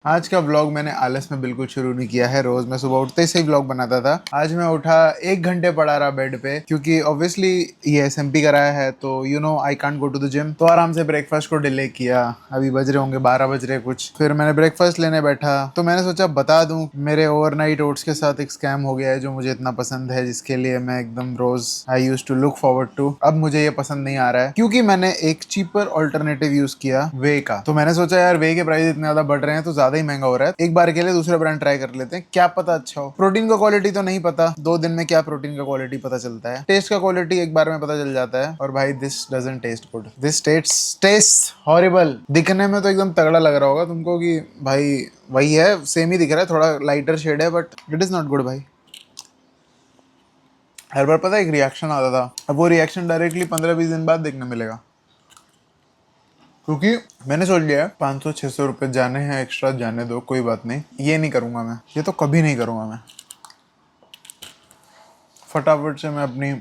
आज का व्लॉग मैंने आलस में बिल्कुल शुरू नहीं किया है। रोज मैं सुबह उठते से ही व्लॉग बनाता था। आज मैं उठा 1 घंटे पड़ा रहा बेड पे, क्योंकि ऑब्वियसली ये एसएमपी कराया है तो I can't go to the gym. तो आराम से ब्रेकफास्ट को डिले किया। अभी बज रहे होंगे 12 बज रहे कुछ। फिर मैंने ब्रेकफास्ट लेने बैठा तो मैंने सोचा बता दूं, मेरे ओवरनाइट ओट्स के साथ एक स्कैम हो गया है जो मुझे इतना पसंद है, जिसके लिए मैं एकदम रोज I use to look forward to. अब मुझे ये पसंद नहीं आ रहा है क्योंकि मैंने एक चीपर ऑल्टरनेटिव यूज किया, वे का। तो मैंने सोचा यार वे के प्राइस इतने ज्यादा बढ़ रहे हैं तो ज्यादा ही महंगा हो रहा है, एक बार के लिए दूसरा ब्रांड ट्राई कर लेते हैं, क्या पता अच्छा हो। प्रोटीन का क्वालिटी तो नहीं पता, 2 दिन में क्या प्रोटीन का क्वालिटी पता चलता है। टेस्ट का क्वालिटी एक बार में पता चल जाता है। और भाई this doesn't taste good, this taste horrible. दिखने में तो एकदम तगड़ा लग रहा होगा तुमको कि भाई वही है, सेम ही दिख रहा है, थोड़ा लाइटर शेड है, but it is not good भाई। हर बार पता है एक रिएक्शन आता था, अब वो रिएक्शन डायरेक्टली 15-20 दिन बाद देखने मिलेगा। क्योंकि मैंने सोच लिया है 500-600 रुपये जाने हैं एक्स्ट्रा, जाने दो, कोई बात नहीं। ये नहीं करूँगा मैं, ये तो कभी नहीं करूँगा मैं। फटाफट से मैं अपनी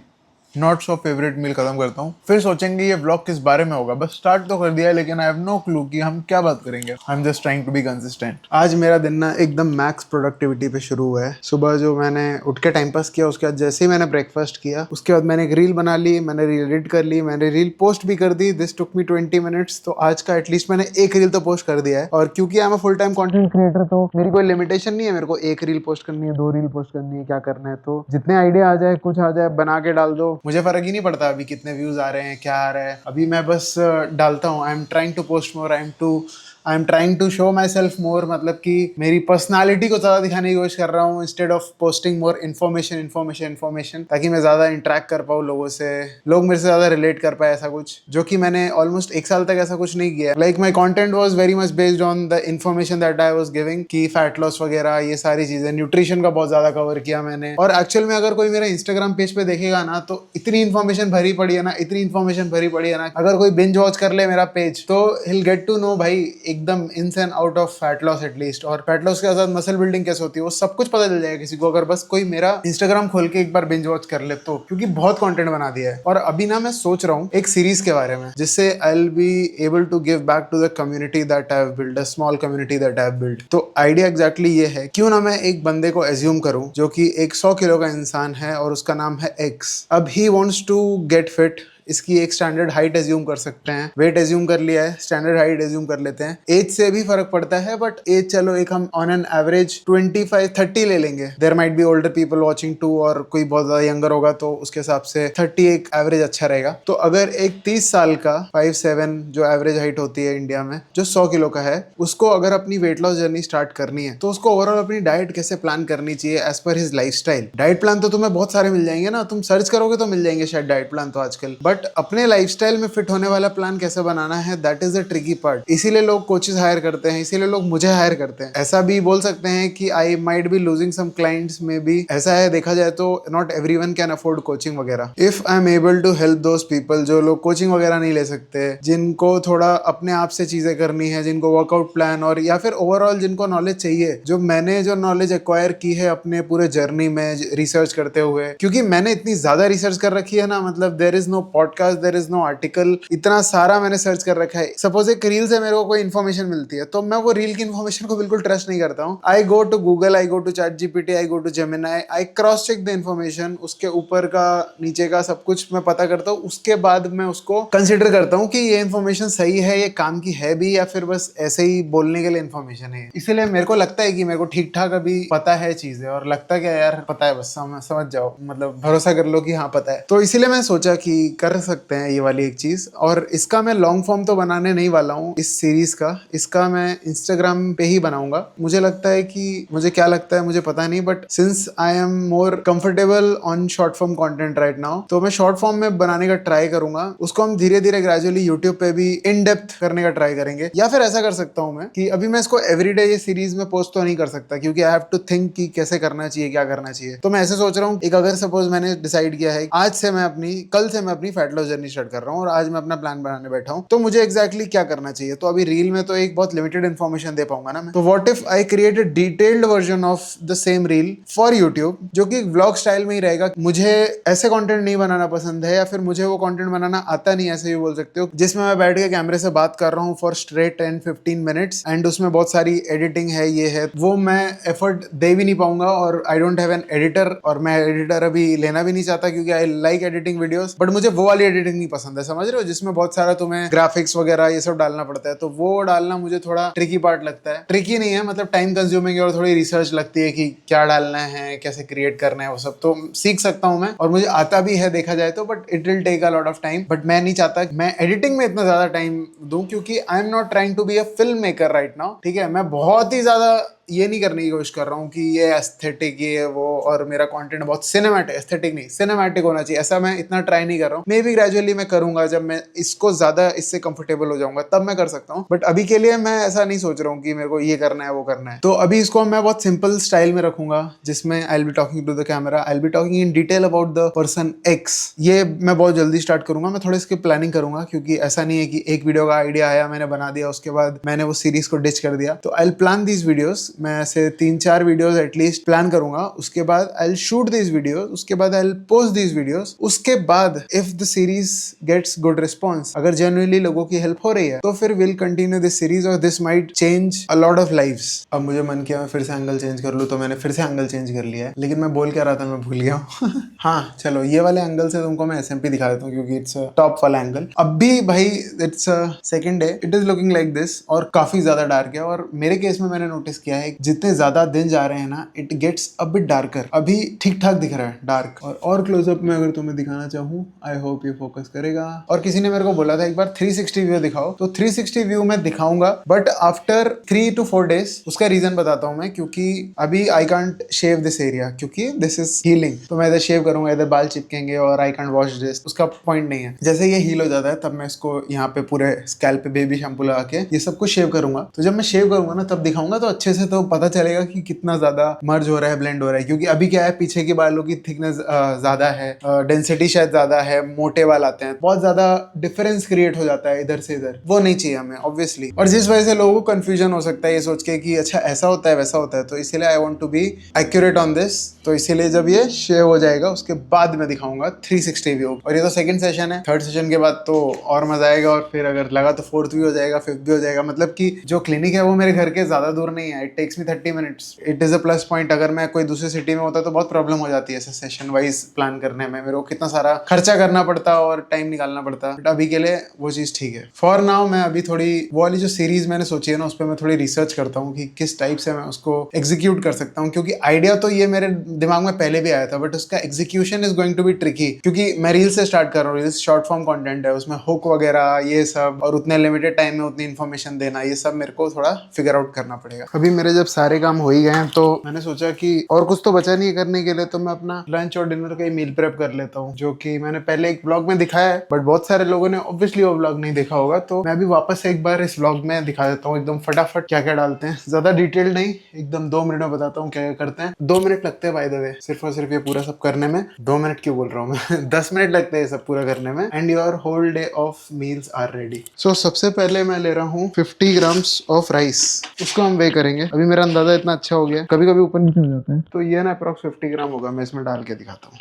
नॉट सो फेवरेट मील खत्म करता हूँ, फिर सोचेंगे ये व्लॉग किस बारे में होगा। बस स्टार्ट तो कर दिया है लेकिन आई हैव नो क्लू कि हम क्या बात करेंगे। I am just trying to be consistent. आज मेरा दिन ना एकदम मैक्स प्रोडक्टिविटी पे शुरू हुआ है। सुबह जो मैंने उठ के टाइम पास किया, उसके बाद जैसे ही मैंने ब्रेकफास्ट किया, उसके बाद मैंने एक रील बना ली, मैंने रील एडिट कर ली, मैंने रील पोस्ट भी कर दी। This took me 20 minutes. तो आज का एटलीस्ट मैंने एक रील तो पोस्ट कर दिया है। और क्योंकि I am a full time content creator तो मेरी कोई लिमिटेशन नहीं है, मेरे को एक रील पोस्ट करनी है, 2 रील पोस्ट करनी है, क्या करना है तो जितने आइडिया आ जाए, कुछ आ जाए, बना के डाल दो। मुझे फर्क ही नहीं पड़ता अभी कितने व्यूज आ रहे हैं, क्या आ रहा है। अभी मैं बस डालता हूँ। I am trying to post more, I am trying to show myself more. मतलब कि मेरी पर्सनालिटी को ज़्यादा दिखाने की कोशिश कर रहा हूँ, instead of posting more information, ताकि मैं ज़्यादा इंटरेक्ट कर पाऊँ लोगों से, लोग मेरे से ज़्यादा रिलेट कर पाए। ऐसा कुछ जो कि मैंने ऑलमोस्ट 1 साल तक ऐसा कुछ नहीं किया। Like my content was very much based on the information that I was giving, कि फैट लॉस वगैरह ये सारी चीज़ें, न्यूट्रिशन का बहुत ज़्यादा कवर किया मैंने। और एक्चुअल में अगर कोई मेरा इंस्टाग्राम पेज पे देखेगा ना, तो इतनी इन्फॉर्मेशन भरी पड़ी है ना, इतनी इन्फॉर्मेशन भरी पड़ी है ना, अगर कोई बिंज वॉच कर ले मेरा पेज तो हिल गेट टू नो भाई एकदम ins and out of fat loss at least. और फैट लॉस के साथ मसल बिल्डिंग कैसे होती है वो सब कुछ पता चल जाएगा किसी को, अगर बस कोई मेरा इंस्टाग्राम खोल के एक बार बिंज वॉच कर ले तो। क्योंकि बहुत कंटेंट बना दिया है। और अभी ना मैं सोच रहा हूँ एक सीरीज के बारे में, जिससे I will be able to give back to the community that I have build, a small community that I have build. तो आइडिया एग्जैक्टली ये है, क्यों ना मैं एक बंदे को एज्यूम करूं जो कि एक 100 किलो का इंसान है और उसका नाम है एक्स। अब he wants to get fit. इसकी एक स्टैंडर्ड हाइट एज्यूम कर सकते हैं, वेट एज्यूम कर लिया है, स्टैंडर्ड हाइट एज्यूम कर लेते हैं। एज से भी फर्क पड़ता है, बट एज चलो एक हम ऑन एन एवरेज 25-30 ले लेंगे। There might be older people watching too, और कोई बहुत ज्यादा यंगर होगा तो उसके हिसाब से 30 एक एवरेज अच्छा रहेगा। तो अगर एक 30 साल का 5'7" जो एवरेज हाइट होती है इंडिया में, जो 100 किलो का है, उसको अगर अपनी वेट लॉस जर्नी स्टार्ट करनी है तो उसको ओवरऑल अपनी डाइट कैसे प्लान करनी चाहिए as per his lifestyle. Diet plan तो तुम्हें बहुत सारे मिल जाएंगे ना, तुम सर्च करोगे तो मिल जाएंगे शायद डाइट प्लान तो आजकल, बट अपने लाइफस्टाइल में फिट होने वाला प्लान कैसे बनाना है, that is the tricky part. इसीलिए लोग कोचेस हायर करते हैं, इसीलिए लोग मुझे हायर करते हैं। ऐसा भी बोल सकते हैं कि I might be losing some clients में भी। ऐसा है देखा जाए तो not everyone can afford coaching वगैरह। If I am able to help those people जो लोग कोचिंग वगैरह नहीं ले सकते, जिनको थोड़ा अपने आप से चीजें करनी है, जिनको वर्कआउट प्लान और या फिर ओवरऑल जिनको नॉलेज चाहिए, जो मैंने जो नॉलेज एक्वायर की है अपने पूरे जर्नी में रिसर्च करते हुए, क्योंकि मैंने इतनी ज्यादा रिसर्च कर रखी है ना, मतलब there is no podcast, there is no article, इतना सारा मैंने सर्च कर रखा है। सपोज एक रील से मेरे को कोई इन्फॉर्मेशन मिलती है तो मैं वो रील की इन्फॉर्मेशन को बिल्कुल ट्रस्ट नहीं करता हूँ। I go to Google, I go to chat GPT, I go to Gemini, I cross check the information, उसके ऊपर का नीचे का सब कुछ मैं पता करता हूँ। उसके बाद मैं उसको कंसिडर करता हूँ कि ये इन्फॉर्मेशन सही है, ये काम की है भी, या फिर बस ऐसे ही बोलने के लिए इन्फॉर्मेशन है। इसीलिए मेरे को लगता है कि मेरे को ठीक ठाक अभी पता है चीजें, और लगता क्या यार पता है, बस समझ जाओ, मतलब भरोसा कर लो कि हाँ पता है। तो इसीलिए मैं सोचा कि कर सकते हैं ये वाली एक चीज। और इसका मैं लॉन्ग फॉर्म तो बनाने नहीं वाला हूँ इस सीरीज का, इसका मैं इंस्टाग्राम पे ही बनाऊंगा। मुझे लगता है कि, मुझे क्या लगता है मुझे पता नहीं, but since I am more comfortable on short form content right now, तो मैं शॉर्ट फॉर्म में बनाने का ट्राई करूंगा। उसको हम धीरे धीरे ग्रेजुअली यूट्यूब पे भी इन डेप्थ करने का ट्राई करेंगे। या फिर ऐसा कर सकता हूँ मैं कि अभी मैं इसको एवरीडे ये सीरीज में पोस्ट तो नहीं कर सकता, क्योंकि आई हैव टू थिंक कि कैसे करना चाहिए, क्या करना चाहिए। तो मैं ऐसे सोच रहा हूँ, एक अगर सपोज मैंने डिसाइड किया है आज से मैं अपनी, कल से मैं अपनी फैट लॉस जर्नी स्टार्ट कर रहा हूँ और आज मैं अपना प्लान बनाने बैठा हूँ। तो मुझे एग्जैक्टली क्या करना चाहिए? तो अभी रील में तो एक बहुत लिमिटेड इन्फॉर्मेशन दे पाऊंगा ना मैं। तो what if I create a detailed version of the same reel for YouTube, जो कि व्लॉग स्टाइल में ही रहेगा। मुझे ऐसे कंटेंट नहीं बनाना पसंद है, या फिर मुझे वो कंटेंट बनाना आता नहीं, ऐसे भी बोल सकते हो, जिसमें मैं बैठ के कैमरे से बात कर रहा हूँ फॉर स्ट्रेट 10-15 मिनट्स एंड उसमें बहुत सारी एडिटिंग है, ये है वो, मैं एफर्ट दे भी नहीं पाऊंगा और I don't have an editor, और मैं एडिटर अभी लेना भी नहीं चाहता क्योंकि I like editing videos, but मुझे वो वाली एडिटिंग नहीं पसंद है, समझ रहे हो, जिसमें बहुत सारा तुम्हें ग्राफिक्स वगैरह ये सब डालना पड़ता है। तो वो डालना मुझे थोड़ा ट्रिकी पार्ट लगता है। ट्रिकी नहीं है, मतलब टाइम कंज्यूमिंग है और थोड़ी रिसर्च लगती है कि क्या डालना है, कैसे क्रिएट करना है, वो सब तो सीख सकता हूँ मैं, और मुझे आता भी है देखा जाए तो, but it will take a lot of time. But मैं नहीं चाहता मैं एडिटिंग में इतना ज्यादा टाइम दूं, क्योंकि I am not trying to be a film maker right now, ठीक है। मैं बहुत ही ज्यादा ये नहीं करने की कोशिश कर रहा हूँ कि ये एस्थेटिक ये वो और मेरा कंटेंट बहुत सिनेमैटिक, एस्थेटिक नहीं सिनेमैटिक होना चाहिए, ऐसा मैं इतना ट्राई नहीं कर रहा हूँ। मे बी ग्रेजुअली मैं करूंगा, जब मैं इसको ज्यादा इससे कंफर्टेबल हो जाऊंगा तब मैं कर सकता हूँ, बट अभी के लिए मैं ऐसा नहीं सोच रहा हूँ कि मेरे को ये करना है वो करना है। तो अभी इसको मैं बहुत सिंपल स्टाइल में रखूंगा, जिसमें I will be talking to the camera, I will be talking in detail about the person X. ये मैं बहुत जल्दी स्टार्ट करूंगा, मैं थोड़ी इसकी प्लानिंग करूंगा, क्योंकि ऐसा नहीं है कि एक वीडियो का आइडिया आया मैंने बना दिया उसके बाद मैंने वो सीरीज को डिच कर दिया। तो I will plan these videos, मैं ऐसे 3-4 वीडियोस एटलीस्ट प्लान करूंगा, उसके बाद I will shoot these videos, उसके बाद I will post these videos, उसके बाद if the series gets good response, अगर जेन्युइनली लोगों की हेल्प हो रही है तो फिर विल कंटिन्यू दिस सीरीज और this might change a lot of lives. अब मुझे मन किया मैं फिर से एंगल चेंज कर लूं, तो मैंने फिर से एंगल चेंज कर लिया है, लेकिन मैं बोल क्या रहा था मैं भूल गया हूँ। हाँ चलो, ये वाले एंगल से तुमको मैं एसएमपी दिखा देता हूँ, क्योंकि इट्स टॉप वाला एंगल। अब भी भाई it's second day, it is looking like this, और काफी ज्यादा डार्क है, और मेरे केस में मैंने नोटिस किया है जितने ज्यादा दिन जा रहे हैं ना, it gets a bit darker. अभी ठीक ठाक दिख रहा है डार्क, और क्लोजअप में अगर तुम्हें दिखाना चाहूँ, आई होप ये फोकस करेगा। और किसी ने मेरे को बोला था एक बार 360 व्यू दिखाओ, तो 360 व्यू मैं दिखाऊंगा, बट आफ्टर 3 to 4 days। उसका रीजन बताता हूँ मैं, क्योंकि अभी I can't shave this area, क्योंकि दिस इज हीलिंग, तो मैं इधर शेव करूंगा, इधर बाल चिपकेंगे और आई कांट वॉश दिस, उसका पॉइंट नहीं है। जैसे ये हील हो जाता है तब मैं इसको यहाँ पे पूरे स्कैल्प पे बेबी शैम्पू लगा के ये सब कुछ शेव करूंगा। तो जब मैं शेव करूंगा ना तब दिखाऊंगा, तो अच्छे से तो पता चलेगा कि कितना ज्यादा मर्ज हो रहा है, ब्लेंड हो रहा है। क्योंकि अभी क्या है, पीछे के बालों की थिकनेस ज्यादा है, डेंसिटी शायद ज्यादा है, मोटे बाल आते हैं, बहुत ज्यादा डिफरेंस क्रिएट हो जाता है इधर से इधर, वो नहीं चाहिए हमें ऑब्वियसली। और जिस वजह से लोगों को कंफ्यूजन हो सकता है ये सोच के कि अच्छा ऐसा होता है वैसा होता है, तो इसीलिए I want to be accurate on this. तो इसीलिए जब ये शेव हो जाएगा उसके बाद मैं दिखाऊंगा 360 व्यू। और ये तो सेकंड सेशन है, थर्ड सेशन के बाद तो और मजा आएगा, और फिर अगर लगा तो फोर्थ भी हो जाएगा, फिफ्थ भी हो जाएगा। मतलब कि जो क्लिनिक है वो मेरे घर के ज्यादा दूर नहीं है, it takes me 30 minutes, it is a plus point. अगर मैं कोई दूसरी सिटी में होता तो बहुत प्रॉब्लम हो जाती है ऐसे सेशन वाइज प्लान करने में, मेरे को कितना सारा खर्चा करना पड़ता और टाइम निकालना पड़ता, बट अभी के लिए वो चीज ठीक है। फॉर नाउ मैं अभी थोड़ी वो वाली जो सीरीज मैंने सोची है ना, उस पर मैं थोड़ी रिसर्च करता हूँ कि किस टाइप से मैं उसको एग्जीक्यूट कर सकता हूँ, क्योंकि आइडिया तो ये मेरे दिमाग में पहले भी आया था, बट उसका execution is going to be tricky, क्योंकि मैं रील से स्टार्ट कर रहा हूँ, रील्स शॉर्ट फॉर्म कंटेंट है, उसमें हुक वगैरह ये सब, और उतने लिमिटेड टाइम में उतनी इन्फॉर्मेशन देना, ये सब मेरे को थोड़ा फिगर आउट करना पड़ेगा। अभी मेरे जब सारे काम हो ही गए हैं तो मैंने सोचा कि और कुछ तो बचा नहीं है करने के लिए, तो मैं अपना लंच और डिनर का ही मील प्रेप कर लेता हूँ, जो कि मैंने पहले एक व्लॉग में दिखाया है, बट बहुत सारे लोगों ने ऑब्वियसली वो व्लॉग नहीं देखा होगा, तो मैं भी वापस से एक बार इस व्लॉग में दिखा देता हूँ एकदम फटाफट क्या क्या डालते हैं, ज्यादा डिटेल नहीं, एकदम 2 मिनट में बताता हूँ क्या क्या करते हैं। 2 मिनट लगते हैं बाय द वे, सिर्फ और सिर्फ ये पूरा सब करने में 2 मिनट क्यों बोल रहा हूँ मैं 10 मिनट लगते हैं सब पूरा करने में, and your whole day of meals are ready. So सबसे पहले मैं ले रहा हूँ 50 ग्राम्स ऑफ राइस, उसको हम वे करेंगे। अभी मेरा अंदाजा इतना अच्छा हो गया, कभी कभी ऊपर नीचे हो जाता है, तो ये ना अप्रॉक्स 50 ग्राम होगा, मैं इसमें डाल के दिखाता हूँ।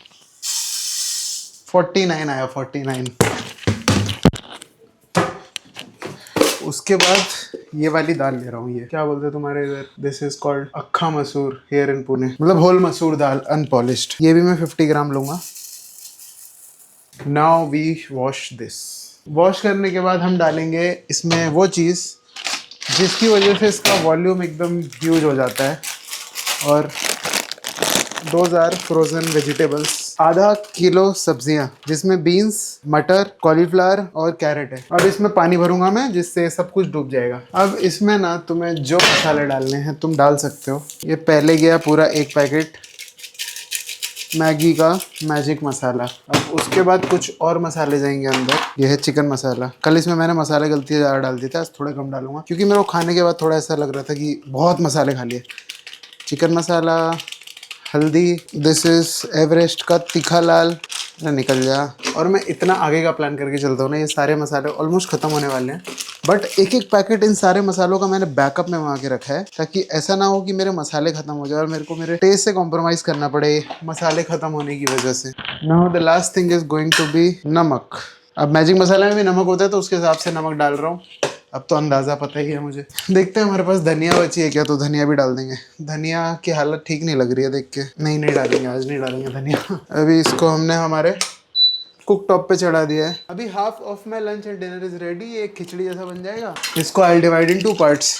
49 आया, 49। उसके बाद ये वाली दाल ले रहा हूँ, ये क्या बोलते हैं तुम्हारे इधर, दिस इज कॉल्ड अक्खा मसूर हियर इन पुणे, मतलब होल मसूर दाल अनपॉलिश्ड। ये भी मैं 50 ग्राम लूंगा। Now we wash this. Wash करने के बाद हम डालेंगे इसमें वो चीज़ जिसकी वजह से इसका वॉल्यूम एकदम ह्यूज हो जाता है, और 2000 फ्रोजन वेजिटेबल्स, आधा किलो सब्जियां जिसमें बीन्स, मटर, कॉलीफ्लावर और कैरेट है। अब इसमें पानी भरूंगा मैं, जिससे सब कुछ डूब जाएगा। अब इसमें ना तुम्हें जो मसाले डालने हैं तुम डाल सकते हो। ये पहले गया पूरा एक पैकेट मैगी का मैजिक मसाला। अब उसके बाद कुछ और मसाले जाएंगे अंदर। ये है चिकन मसाला। कल इसमें मैंने मसाले गलती से ज़्यादा डाल दिए थे, आज थोड़े कम डालूंगा, क्योंकि मेरे को खाने के बाद थोड़ा ऐसा लग रहा था कि बहुत मसाले खा लिए। चिकन मसाला, हल्दी, दिस इज एवरेस्ट का तीखा लाल अरे निकल जा। और मैं इतना आगे का प्लान करके चलता हूँ ना, ये सारे मसाले ऑलमोस्ट खत्म होने वाले हैं, बट एक एक पैकेट इन सारे मसालों का मैंने बैकअप में वहाँ के रखा है, ताकि ऐसा ना हो कि मेरे मसाले खत्म हो जाए और मेरे को मेरे टेस्ट से कॉम्प्रोमाइज करना पड़े मसाले खत्म होने की वजह से। Now the last thing is going to be नमक। अब मैजिक मसाले में भी नमक होता है तो उसके हिसाब से नमक डाल रहा हूँ। अब तो अंदाज़ा पता ही है मुझे। देखते हैं हमारे पास धनिया बची है क्या, तो धनिया भी डाल देंगे। धनिया की हालत ठीक नहीं लग रही है देख के। नहीं डालेंगे, आज नहीं डालेंगे धनिया। अभी इसको हमने हमारे कुक टॉप पे चढ़ा दिया है। अभी half of my lunch and dinner is ready. ये एक खिचड़ी जैसा बन जाएगा। इसको आई डिवाइड इन 2 पार्ट्स।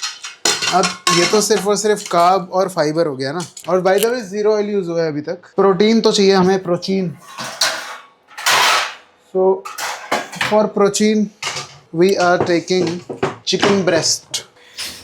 अब ये तो सिर्फ और सिर्फ कार्ब और फाइबर हो गया ना। और by the way 0 oil use हुआ है अभी तक। प्रोटीन तो चाहिए हमें, protein. So for protein we are taking chicken breast.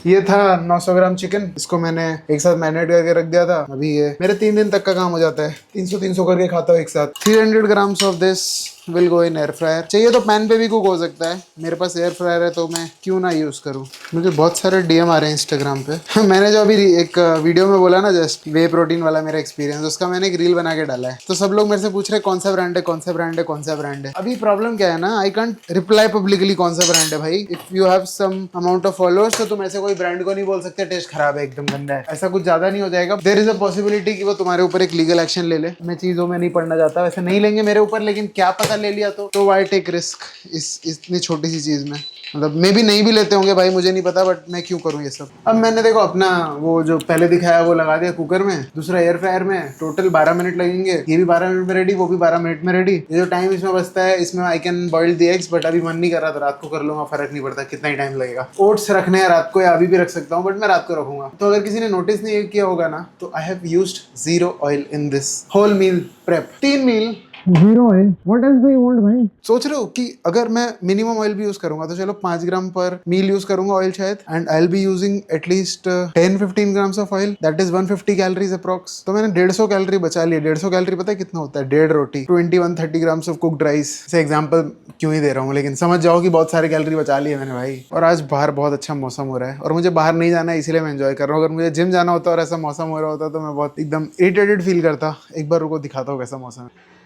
ये था 900 ग्राम चिकन। इसको मैंने एक साथ मैरिनेट करके रख दिया था। अभी ये मेरे 3 दिन तक का काम हो जाता है। 300 करके खाता हूँ एक साथ। 300 grams of this will go in air fryer. चाहिए तो पैन पे भी कुक हो सकता है, मेरे पास एयर फ्रायर है तो मैं क्यों ना यूज़ करूँ। मुझे बहुत सारे डीएम आ रहे हैं इंस्टाग्राम पे। मैंने जो अभी एक वीडियो में बोला ना जस्ट वे प्रोटीन वाला मेरा एक्सपीरियंस, उसका मैंने एक रील बना के डाला है। तो सब लोग मेरे से पूछ रहे कौन सा ब्रांड है, कौन सा ब्रांड है, कौन सा ब्रांड है। अभी प्रॉब्लम क्या है ना, आई कांट रिप्लाई पब्लिकली कौन सा ब्रांड है भाई। If you have some amount of followers तो तुम ऐसे कोई ब्रांड को नहीं बोल सकते टेस्ट खराब है, एकदम गंदा है। ऐसा कुछ ज्यादा नहीं हो जाएगा। देयर इज अ पॉसिबिलिटी कि वो तुम्हारे ऊपर एक लीगल एक्शन ले ले। मैं चीजों में नहीं पढ़ना चाहता, वैसे नहीं लेंगे मेरे ऊपर, लेकिन क्या पता ले लिया तो वाई टेक रिस्क इस इतनी छोटी सी चीज में। मतलब मे भी नहीं भी लेते होंगे भाई, मुझे नहीं पता, बट मैं क्यों करूं ये सब। अब मैंने देखो अपना वो जो पहले दिखाया वो लगा दिया कुकर में, दूसरा एयर फ्रायर में। टोटल 12 मिनट लगेंगे। ये भी 12 मिनट में रेडी, वो भी 12 मिनट में रेडी। ये जो टाइम इसमें बचता है इसमें I can boil the eggs, but अभी मन नहीं कर रहा तो रात को कर लूंगा, फर्क नहीं पड़ता कितना ही टाइम लगेगा। ओट्स रखने हैं रात को या अभी भी रख सकता हूँ, बट मैं रात को रखूंगा। तो अगर किसी ने नोटिस नहीं किया होगा ना, तो I have used 0 oil in this whole meal prep. 3 meal 0 oil. What else do you want भाई? सोच रहे हो कि अगर मैं मिनिमम ऑयल भी यूज करूंगा तो चलो 5 ग्राम पर मील यूज करूंगा ऑयल शायद, and I will be using at least 10-15 grams of oil, that is 150 calories approx. तो मैंने 150 कैलोरी बचा लिया। 150 कैलोरी पता है कितना होता है? 1.5 रोटी। 21-30 ग्राम्स ऑफ कुक्ड राइस। से एग्जांपल क्यों ही दे रहा हूँ, लेकिन समझ जाओ कि बहुत सारे कैलोरी बचा लिए मैंने भाई। और आज बाहर बहुत अच्छा मौसम हो रहा है और मुझे बाहर नहीं जाना है, इसीलिए मैं एंजॉय कर रहा हूँ। अगर मुझे जिम जाना होता और ऐसा मौसम हो रहा होता तो मैं बहुत एकदम इरिटेटेड फील करता। एक बार रुको दिखाता हूँ कैसा मौसम है।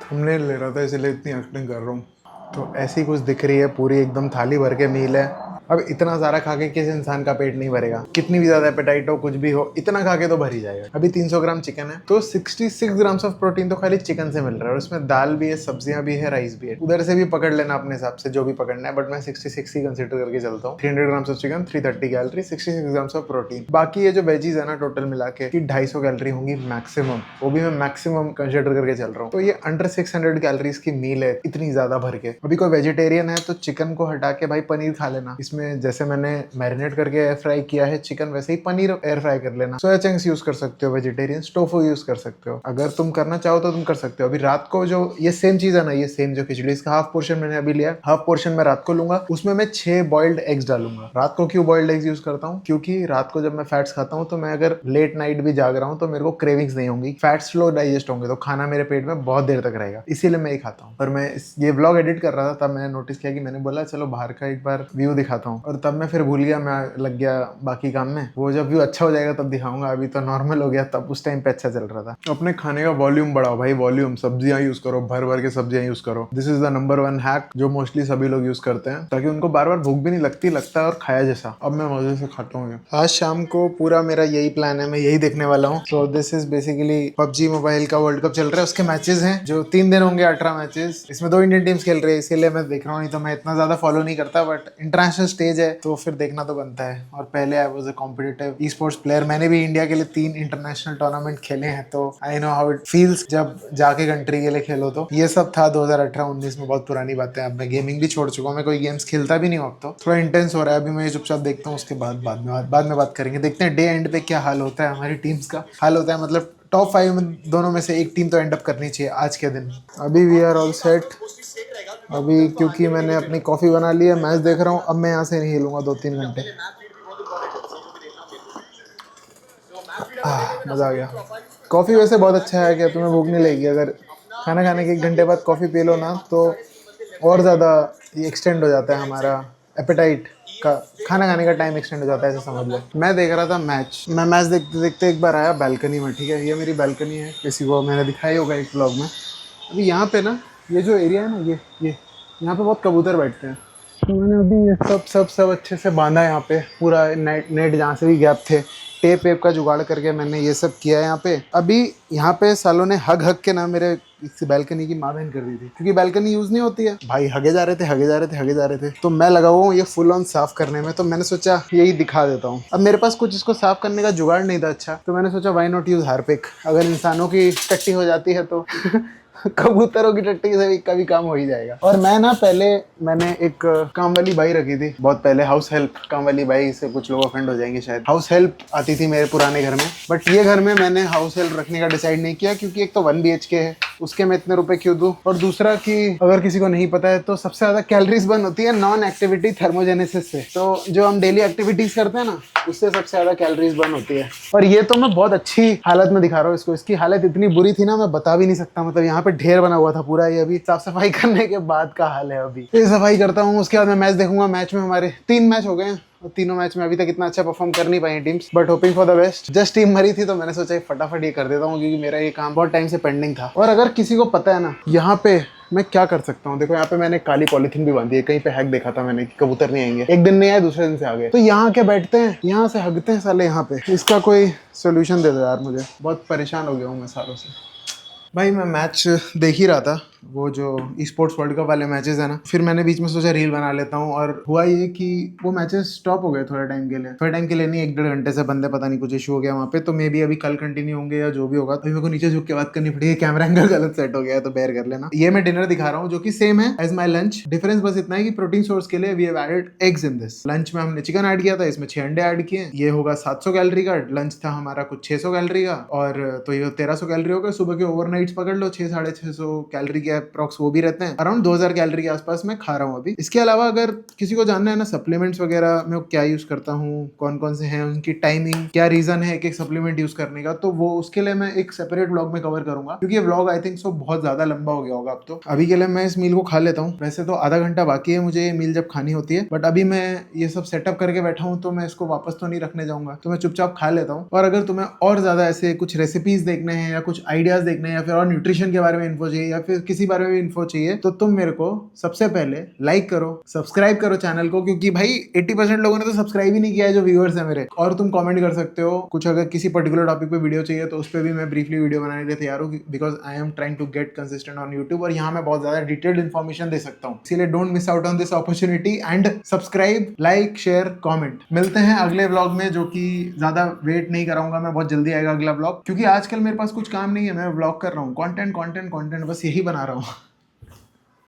थंबनेल ले रहा था इसलिए इतनी एक्टिंग कर रहा हूँ। तो ऐसी कुछ दिख रही है, पूरी एकदम थाली भर के मील है। अब इतना सारा खा के किस इंसान का पेट नहीं भरेगा, कितनी भी ज्यादा एपेटाइट हो, कुछ भी हो, इतना खा के तो भर ही जाएगा। अभी 300 ग्राम चिकन है तो 66 ग्राम्स ऑफ प्रोटीन तो खाली चिकन से मिल रहा है, और उसमें दाल भी है, सब्जियां भी है, राइस भी है। उधर से भी पकड़ लेना अपने हिसाब से जो भी पकड़ना है, बट मैं 66 ही कंसिडर करके चलता हूँ। 300 grams of chicken, 330 calorie, 66 grams of protein. बाकी ये जो वेजीज है ना टोटल मिला के 250 कैलोरी होंगी मैक्सिमम, वो भी मैं मैक्सिमम कंसिडर करके चल रहा हूँ। तो ये अंडर 600 कैलोरीज की मील है, इतनी ज्यादा भर के। अभी कोई वेजिटेरियन है तो चिकन को हटा के भाई पनीर खा लेना। इसमें जैसे मैंने मैरिनेट करके एयर फ्राई किया है चिकन, वैसे ही पनीर एयर फ्राई कर लेना। सोया चंक्स यूज कर सकते हो, वेजिटेरियन टोफू यूज कर सकते हो, अगर तुम करना चाहो तो तुम कर सकते हो। अभी रात को जो ये सेम चीज है ना, ये सेम जो खिचड़ी, इसका हाफ पोर्शन मैंने अभी लिया, हाफ पोर्शन मैं रात को लूंगा। उसमें मैं 6 बॉइल्ड एग्स डालूंगा। रात को क्यों बॉइल्ड एग्स यूज करता हूँ? क्योंकि रात को जब मैं फैट्स खाता हूँ तो मैं अगर लेट नाइट भी जाग रहा हूँ तो मेरे को क्रेविंग्स नहीं होंगी, फैट्स स्लो डाइजेस्ट होंगे, तो खाना मेरे पेट में बहुत देर तक रहेगा, इसीलिए मैं ही खाता हूँ। पर मैं ये व्लॉग एडिट कर रहा था तब मैंने नोटिस किया कि मैंने बोला चलो बाहर का एक बार व्यू दिखाता हूँ, और तब मैं फिर भूल गया, मैं लग गया बाकी काम में। वो जब व्यू अच्छा हो जाएगा तब दिखाऊंगा, अभी तो नॉर्मल हो गया, तब उस टाइम पे अच्छा चल रहा था। अपने खाने का वॉल्यूम बढ़ाओ भाई, वॉल्यूम। सब्जियां यूज करो, भर भर के सब्जियां यूज करो। This is the number 1 hack जो मोस्टली सभी लोग यूज करते हैं, ताकि उनको बार बार भूख भी नहीं लगती, लगता है और खाया जैसा। अब मैं मजे से खाता हूँ। आज शाम को पूरा मेरा यही प्लान है, मैं यही देखने वाला हूँ। So this is basically PUBG mobile का वर्ल्ड कप चल रहा है, उसके मैचेस हैं जो 3 दिन होंगे, 18 मैचेस। इसमें 2 इंडियन टीम्स खेल रही है, इसीलिए मैं देख रहा हूँ, नहीं तो मैं इतना ज्यादा फॉलो नहीं करता, बट इंटरनेशनल स्टेज है तो फिर देखना तो बनता है। और पहले I was a competitive e sports player, मैंने भी इंडिया के लिए 3 इंटरनेशनल टूर्नामेंट खेले हैं, तो I know how it feels जब जाके कंट्री के लिए खेलो। तो ये सब था 2018-19 में, बहुत पुरानी बातें। अब मैं गेमिंग भी छोड़ चुका हूँ, मैं कोई गेम्स खेलता भी नहीं हूँ अब, तो थोड़ा इंटेंस हो रहा है। अभी मैं ये चुपचाप देखता हूँ, उसके बाद में बात करेंगे। देखते हैं डे एंड पे क्या हाल होता है, हमारी टीम्स का हाल होता है, मतलब टॉप 5 में दोनों में से एक टीम तो एंड अप करनी चाहिए आज के दिन। अभी वी आर ऑल सेट। अभी क्योंकि मैंने अपनी कॉफी बना ली है, मैच देख रहा हूँ, अब मैं यहाँ से नहीं हिलूंगा 2-3 घंटे। मज़ा आ गया। कॉफ़ी वैसे बहुत अच्छा है कि तुम्हें भूख नहीं लगेगी, अगर खाना खाने के 1 घंटे बाद कॉफ़ी पी लो ना तो और ज़्यादा ये एक्सटेंड हो जाता है हमारा एपेटाइट। खाना खाने का टाइम एक्सटेंड हो जाता है, ऐसे समझ लो। मैं देख रहा था मैच, मैं मैच देखते देखते एक बार आया बैल्कनी में, ठीक है, ये मेरी बैल्कनी है, किसी को मैंने दिखाया ही होगा एक व्लॉग में। अभी यहाँ पे ना, ये जो एरिया है ना, ये यहाँ पे बहुत कबूतर बैठते हैं, तो मैंने अभी ये सब अच्छे से बांधा है यहाँ पे, पूरा नेट नेट जहाँ से भी गैप थे, टेप वेप का जुगाड़ करके मैंने ये सब किया है यहाँ पे। अभी यहाँ पे सालों ने हग हग के ना मेरे इस बैल्कनी की माँ बहन कर दी थी, क्योंकि बैल्कनी यूज नहीं होती है भाई, हगे जा रहे थे हगे जा रहे थे हगे जा रहे थे। तो मैं लगा हुआ हूँ ये फुल ऑन साफ करने में, तो मैंने सोचा यही दिखा देता हूँ। अब मेरे पास कुछ इसको साफ करने का जुगाड़ नहीं था अच्छा, तो मैंने सोचा व्हाई नॉट यूज हार्पिक, अगर इंसानों की टट्टी हो जाती है तो कबूतरों की टट्टी से का भी काम हो ही जाएगा। और मैं ना पहले मैंने एक काम वाली बाई रखी थी बहुत पहले, हाउस हेल्प। काम वाली बाई से कुछ लोग ऑफेंड हो जाएंगे शायद, हाउस हेल्प आती थी मेरे पुराने घर में, बट ये घर में मैंने हाउस हेल्प रखने का डिसाइड नहीं किया, क्योंकि एक तो 1 BHK है, उसके मैं इतने रुपए क्यों दूं, और दूसरा कि अगर किसी को नहीं पता है तो सबसे ज्यादा कैलोरीज बर्न होती है नॉन एक्टिविटी थर्मोजेनेसिस से। तो जो हम डेली एक्टिविटीज करते हैं ना, उससे सबसे ज्यादा कैलोरीज बर्न होती है। और ये तो मैं बहुत अच्छी हालत में दिखा रहा हूँ इसको, इसकी हालत इतनी बुरी थी ना, मैं बता भी नहीं सकता। मतलब यहाँ पे ढेर बना हुआ था पूरा, ये अभी साफ सफाई करने के बाद का हाल है। अभी ये सफाई करता हूँ, उसके बाद मैं मैच देखूंगा। मैच में हमारे 3 मैच हो गए हैं, और तीनों मैच में अभी तक इतना अच्छा परफॉर्म कर नहीं पाई teams, but hoping for the best. Just team मरी थी तो मैंने सोचा फटाफट ये कर देता हूँ, क्योंकि मेरा ये काम बहुत टाइम से पेंडिंग था। और अगर किसी को पता है ना यहाँ पे मैं क्या कर सकता हूँ, देखो यहाँ पे मैंने काली पॉलिथीन भी बांधी है, कहीं पे हैक देखा था मैंने कि कबूतर नहीं आएंगे, एक दिन नहीं आए दूसरे दिन से आ गए, तो यहाँ के बैठते हैं, यहाँ से हगते हैं साले यहाँ पे। इसका कोई सोल्यूशन दे दो यार, मुझे बहुत परेशान हो गया हूँ मैं सालों से। भाई मैं मैच देख ही रहा था, वो जो ई स्पोर्ट्स वर्ल्ड कप वाले मैचेस है ना, फिर मैंने बीच में सोचा रील बना लेता हूँ। और हुआ ये कि वो मैचेस स्टॉप हो गए थोड़े टाइम के लिए, थोड़े टाइम के लिए नहीं, 1-1.5 घंटे से बंदे पता नहीं कुछ इशू हो गया वहाँ पे, तो मे बी अभी कल कंटिन्यू होंगे या जो भी होगा। अभी मेरे को नीचे झुक के बात करनी पड़ेगी, कैमरा एंगल गलत सेट हो गया है तो बेयर कर लेना। ये मैं डिनर दिखा रहा हूँ जो कि सेम है एज माई लंच, डिफरेंस बस इतना है कि प्रोटीन सोर्स के लिए we have added eggs in this. Lunch में हमने चिकन ऐड किया था, इसमें 6 अंडे ऐड किए, ये होगा 700 कैलोरी का। लंच था हमारा कुछ 600 कैलोरी का, और तो ये 1300 कैलोरी हो गया। सुबह के ओवरनाइट्स पकड़ लो, 600-650 कैलोरी के अप्रॉक्स वो भी रहते हैं, अराउंड 2000 कैलोरी के आसपास मैं खा रहा हूँ अभी। इसके अलावा अगर किसी को जानना है ना सप्लीमेंट्स वगैरह मैं क्या यूज करता हूँ, कौन कौन से हैं, उनकी टाइमिंग, क्या रीजन है एक एक सप्लीमेंट यूज करने का, तो वो उसके लिए मैं एक सेपरेट व्लॉग में कवर करूंगा, क्योंकि ये व्लॉग आई थिंक सो बहुत ज्यादा लंबा हो गया होगा अब तो। अभी के लिए मैं इस मील को खा लेता हूँ, वैसे तो आधा घंटा बाकी है मुझे ये मील जब खानी होती है, बट अभी मैं ये सब सेटअप करके बैठा हूँ, तो मैं इसको वापस तो नहीं रखने जाऊंगा, तो मैं चुपचाप खा लेता हूँ। और अगर तुम्हें और ज्यादा ऐसे कुछ रेसिपीज देखने हैं, या कुछ आइडियाज देखने हैं, या फिर और न्यूट्रिशन के बारे में इन्फो चाहिए, या फिर किसी बारे में भी इन्फो चाहिए, तो तुम मेरे को सबसे पहले लाइक करो, सब्सक्राइब करो चैनल को, क्योंकि भाई 80% लोगों ने तो सब्सक्राइब ही नहीं किया है जो व्यूअर्स है मेरे। और तुम कमेंट कर सकते हो कुछ, अगर किसी पर्टिकुलर टॉपिक पे वीडियो चाहिए तो उस पर भी मैं ब्रीफली वीडियो बनाने के लिए तैयार हूँ, because I am trying to get consistent on YouTube, और यहाँ मैं बहुत ज्यादा डिटेल्ड इन्फॉर्मेशन दे सकता हूँ। इसीलिए don't miss out on this opportunity, and subscribe, like, share, comment. मिलते हैं अगले व्लॉग में, जो कि ज्यादा वेट नहीं कराऊंगा मैं, बहुत जल्दी आएगा अगला व्लॉग, क्योंकि आजकल मेरे पास कुछ काम नहीं है, मैं व्लॉग कर रहा हूँ, कंटेंट कंटेंट कंटेंट बस यही बना रहा हूँ।